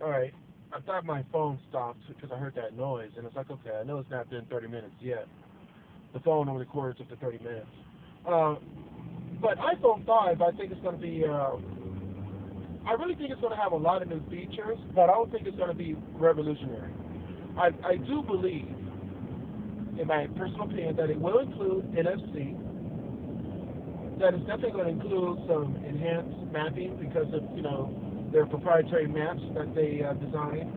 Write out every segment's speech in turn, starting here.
Alright, I thought my phone stopped because I heard that noise, and it's like, okay, I know it's not been 30 minutes yet. The phone over the quarter took the 30 minutes. Uh, but iPhone 5, I think it's going to be, I really think it's going to have a lot of new features, but I don't think it's going to be revolutionary. I do believe, in my personal opinion, that it will include NFC, that it's definitely going to include some enhanced mapping because of, their proprietary maps that they designed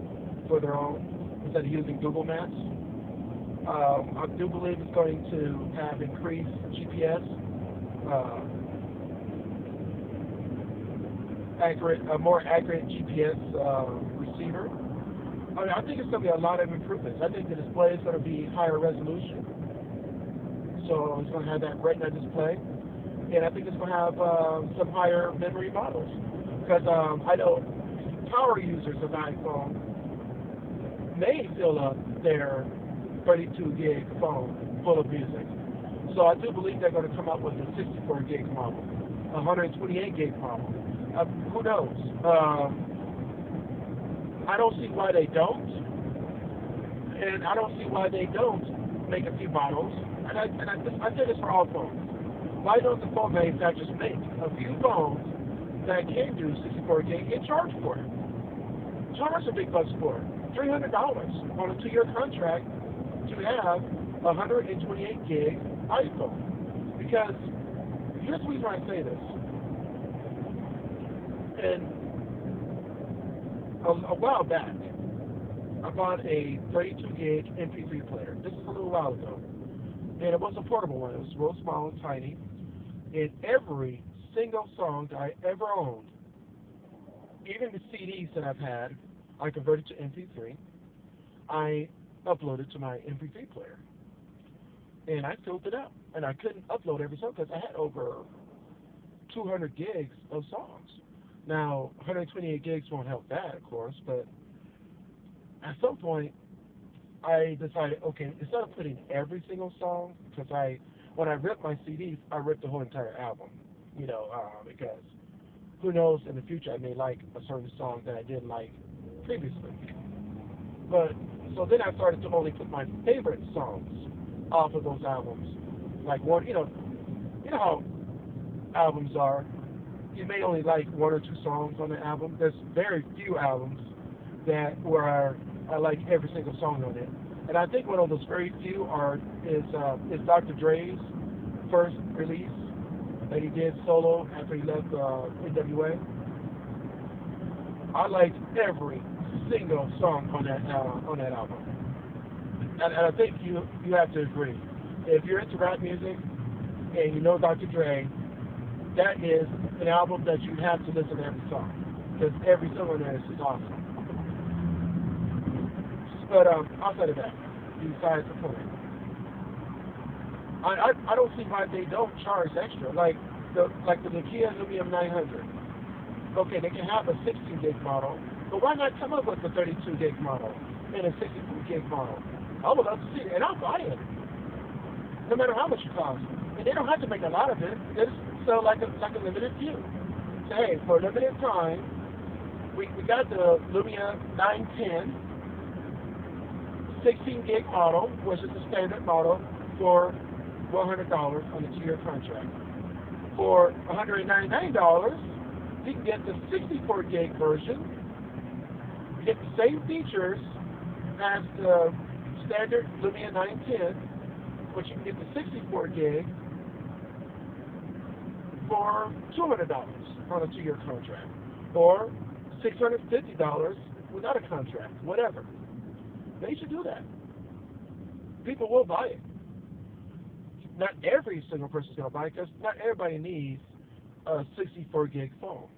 for their own, instead of using Google Maps. I do believe it's going to have increased GPS, a more accurate GPS receiver. I think it's going to be a lot of improvements. I think the display is going to be higher resolution, so it's going to have that Retina display, and I think it's going to have some higher memory models. Because I know power users of iPhone may fill up their 32 gig phone full of music. So I do believe they're going to come up with a 64 gig model, a 128 gig model. Who knows? I don't see why they don't, and I don't see why they don't make a few models. And I say this for all phones. Why don't the phone manufacturers make a few phones that can do 64 gig and charge for it? Charge a big bucks for it. $300 on a 2-year contract to have a 128 gig iPhone. Because here's the reason why I say this. And a while back, I bought a 32 gig MP3 player. This is a little while ago. And it was a portable one. It was real small and tiny. And every single song that I ever owned, even the CDs that I've had, I converted to MP3. I uploaded to my MP3 player. And I filled it up. And I couldn't upload every song because I had over 200 gigs of songs. Now, 128 gigs won't help that, of course, but at some point, I decided, okay, instead of putting every single song, because when I ripped my CDs, I ripped the whole entire album, because who knows, in the future I may like a certain song that I didn't like previously. But, so then I started to only put my favorite songs off of those albums. Like one, you know how albums are. You may only like one or two songs on the album. There's very few albums where I like every single song on it. And I think one of those very few is Dr. Dre's first release that he did solo after he left NWA. I liked every single song on that album. And I think you have to agree. If you're into rap music and you know Dr. Dre, that is an album that you have to listen to every song, because every song on there is just awesome. But outside of that, besides the point, I don't see why they don't charge extra. Like the Nokia Lumia 900. Okay, they can have a 16 gig model, but why not come up with a 32 gig model and a 64 gig model? I would love to see it, and I'll buy it, no matter how much it costs. And they don't have to make a lot of it. Just sell like a limited few. So, hey, for a limited time, we got the Lumia 910 16 gig model, which is the standard model, for $100 on a 2-year contract. For $199, you can get the 64 gig version. You get the same features as the standard Lumia 910, but you can get the 64 gig for $200 on a 2-year contract, or $650 without a contract, whatever. They should do that. People will buy it. Not every single person is going to buy it, because not everybody needs a 64 gig phone.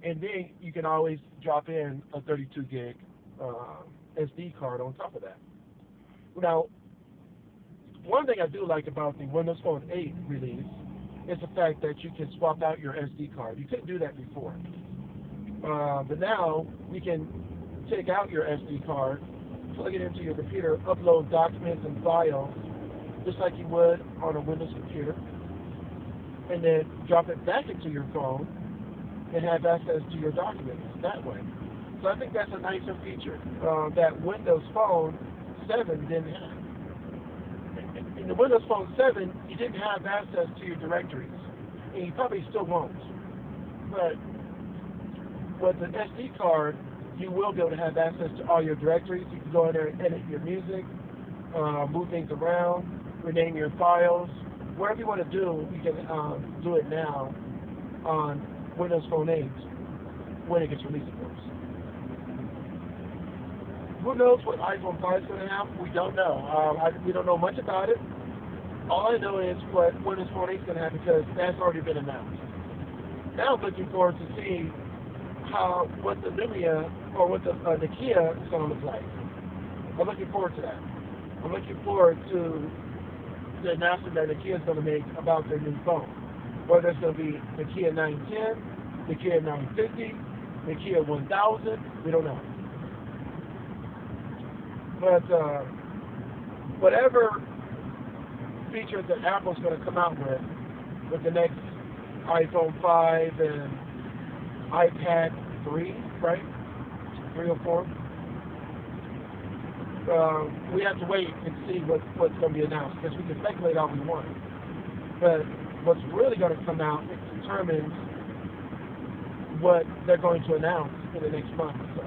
And then you can always drop in a 32 gig SD card on top of that. Now, one thing I do like about the Windows Phone 8 release is the fact that you can swap out your SD card. You couldn't do that before. But now you can take out your SD card, plug it into your computer, upload documents and files just like you would on a Windows computer, and then drop it back into your phone and have access to your documents that way. So I think that's a nicer feature that Windows Phone 7 didn't have. In the Windows Phone 7, you didn't have access to your directories, and you probably still won't. But with the SD card, you will be able to have access to all your directories. You can go in there and edit your music, move things around, rename your files. Whatever you want to do, you can do it now on Windows Phone 8 when it gets released, of course. Who knows what iPhone 5 is going to have? We don't know. We don't know much about it. All I know is what Windows Phone 8 is going to have because that's already been announced. Now I'm looking forward to seeing what the Lumia or what the Kia is going to look like. I'm looking forward to that. I'm looking forward to the announcement that the Kia is going to make about their new phone. Whether it's going to be the Kia 910, the Kia 950, the Kia 1000, we don't know. But whatever features that Apple's going to come out with the next iPhone 5 and iPad 3, right? 3 or 4. We have to wait and see what's going to be announced because we can speculate all we want. But what's really going to come out determines what they're going to announce in the next month or so.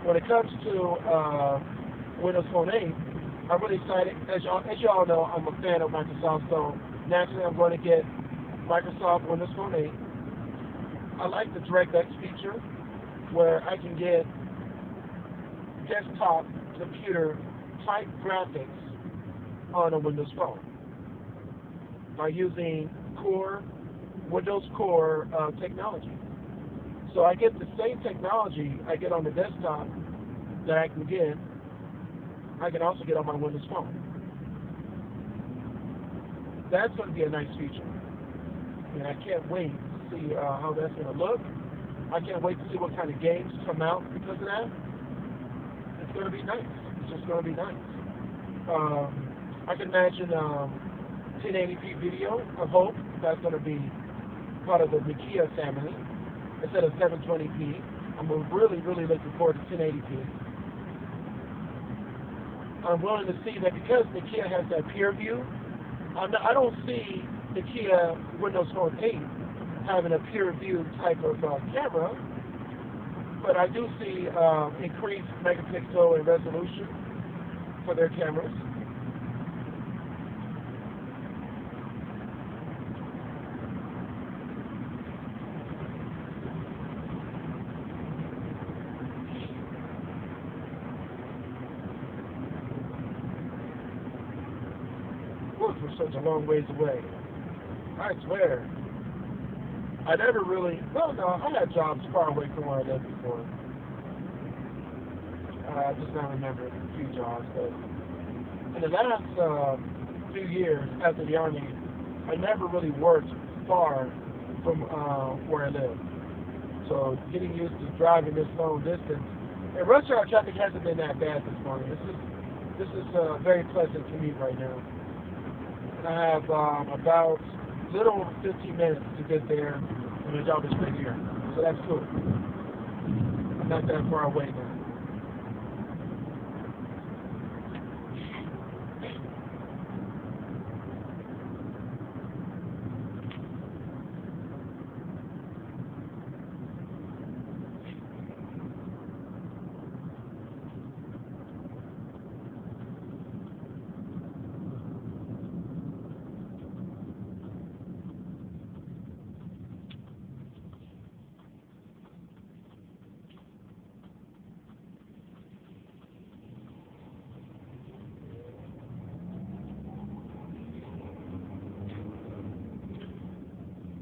When it comes to Windows Phone 8, I'm really excited. As y'all know, I'm a fan of Microsoft, so naturally I'm going to get Microsoft Windows Phone 8. I like the DirectX feature where I can get desktop computer type graphics on a Windows Phone by using Windows Core technology. So I get the same technology I get on the desktop that I can also get on my Windows Phone. That's going to be a nice feature. And I can't wait to see how that's going to look. I can't wait to see what kind of games come out because of that. It's going to be nice. It's just going to be nice. I can imagine 1080p video. I hope that's going to be part of the Kia family instead of 720p. I'm really, really looking forward to 1080p. I'm willing to see that because the Kia has that peer view. I don't see the Kia Windows Phone 8 having a peer view type of camera, but I do see increased megapixel and resolution for their cameras. We're such a long ways away. I swear. I never really, I had jobs far away from where I lived before. I just now remember a few jobs, but in the last few years after the Army, I never really worked far from where I lived. So getting used to driving this long distance, and rush hour traffic hasn't been that bad this morning. This is a very pleasant commute right now. I have about a little over 15 minutes to get there, and the job is right here. So that's cool. I'm not that far away now.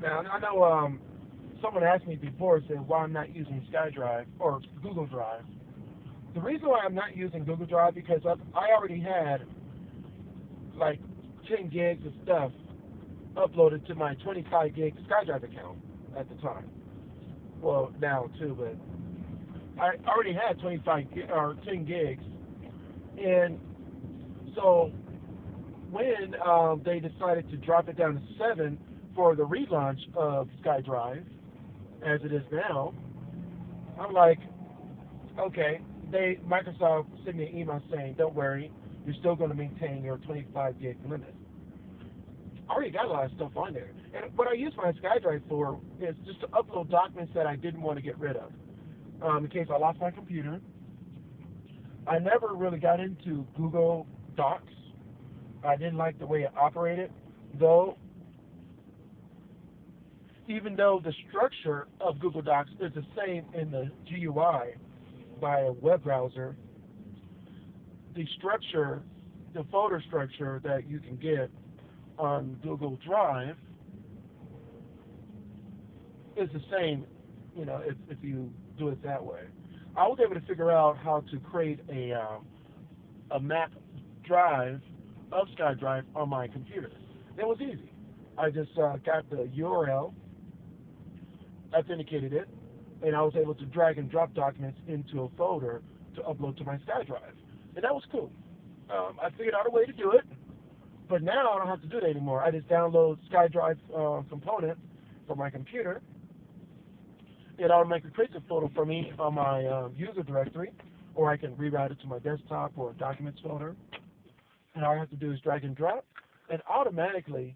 Now, I know someone asked me before, said why I'm not using SkyDrive or Google Drive. The reason why I'm not using Google Drive because I already had like 10 gigs of stuff uploaded to my 25 gig SkyDrive account at the time. Well, now too, but I already had 10 gigs, and so when they decided to drop it down to 7. for the relaunch of SkyDrive, as it is now, I'm like, okay, Microsoft sent me an email saying, don't worry, you're still going to maintain your 25 gig limit. I already got a lot of stuff on there. And what I use my SkyDrive for is just to upload documents that I didn't want to get rid of. In case I lost my computer. I never really got into Google Docs. I didn't like the way it operated, though. Even though the structure of Google Docs is the same in the GUI by a web browser, the structure, the folder structure that you can get on Google Drive is the same, if you do it that way. I was able to figure out how to create a map drive of SkyDrive on my computer. It was easy. I just got the URL, authenticated it, and I was able to drag and drop documents into a folder to upload to my SkyDrive. And that was cool. I figured out a way to do it, but now I don't have to do that anymore. I just download SkyDrive component from my computer. It automatically creates a folder for me on my user directory, or I can reroute it to my desktop or documents folder. And all I have to do is drag and drop, and automatically,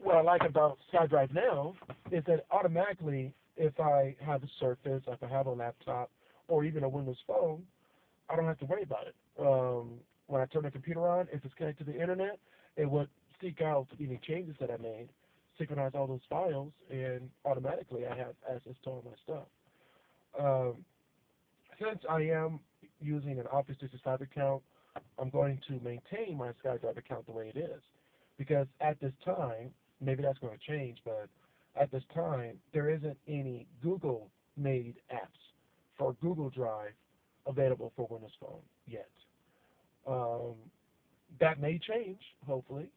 what I like about SkyDrive now is that automatically, if I have a Surface, if I have a laptop, or even a Windows phone, I don't have to worry about it. When I turn the computer on, if it's connected to the internet, it would seek out any changes that I made, synchronize all those files, and automatically I have access to all my stuff. Since I am using an Office 365 account, I'm going to maintain my SkyDrive account the way it is. Because at this time, maybe that's going to change, but at this time, there isn't any Google-made apps for Google Drive available for Windows Phone yet. That may change, hopefully,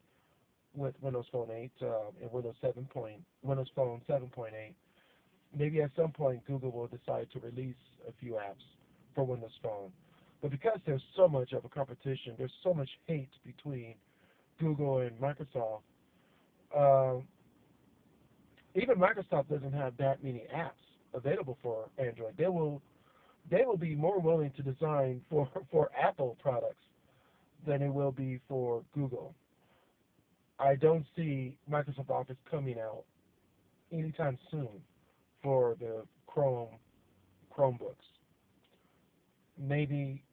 with Windows Phone 8 and Windows Phone 7.8. Maybe at some point Google will decide to release a few apps for Windows Phone. But because there's so much of a competition, there's so much hate between Google and Microsoft, even Microsoft doesn't have that many apps available for Android. They will be more willing to design for Apple products than it will be for Google. I don't see Microsoft Office coming out anytime soon for the Chromebooks. Maybe,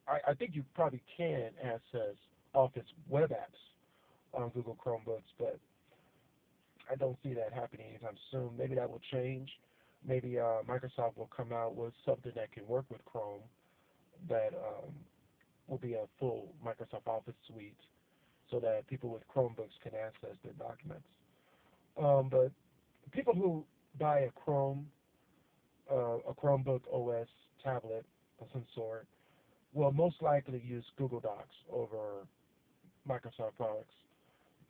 I think you probably can access Office web apps on Google Chromebooks, but I don't see that happening anytime soon. Maybe that will change. Maybe Microsoft will come out with something that can work with Chrome that will be a full Microsoft Office suite so that people with Chromebooks can access their documents. But people who buy a Chromebook OS tablet of some sort will most likely use Google Docs over Microsoft products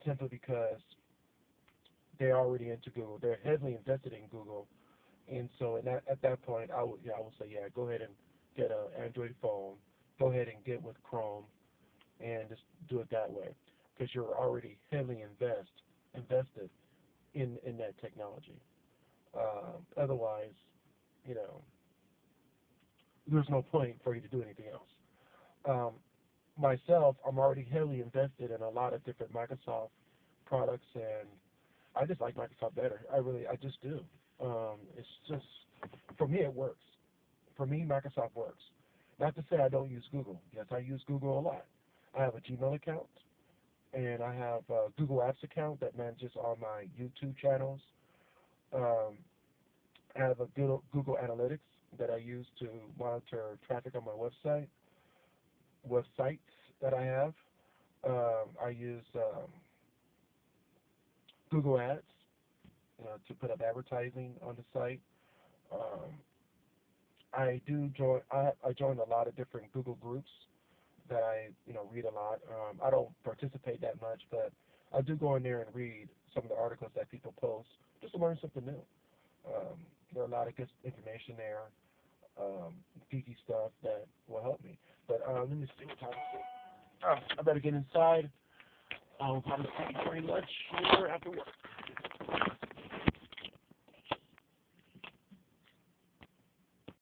simply because they're already into Google. They're heavily invested in Google. And so at that point, I would say, yeah, go ahead and get an Android phone. Go ahead and get with Chrome and just do it that way because you're already heavily invested in that technology. Otherwise, there's no point for you to do anything else. Myself, I'm already heavily invested in a lot of different Microsoft products, and I just like Microsoft better. I just do. It's just, for me, it works. For me, Microsoft works. Not to say I don't use Google. Yes, I use Google a lot. I have a Gmail account, and I have a Google Apps account that manages all my YouTube channels. I have a Google Analytics that I use to monitor traffic on my websites that I have. I use Google Ads to put up advertising on the site. I join a lot of different Google groups that I read a lot. I don't participate that much, but I do go in there and read some of the articles that people post just to learn something new. There are a lot of good information there, geeky stuff that will help me. But let me see what time it is. I better get inside. I'll probably eat during lunch here after work.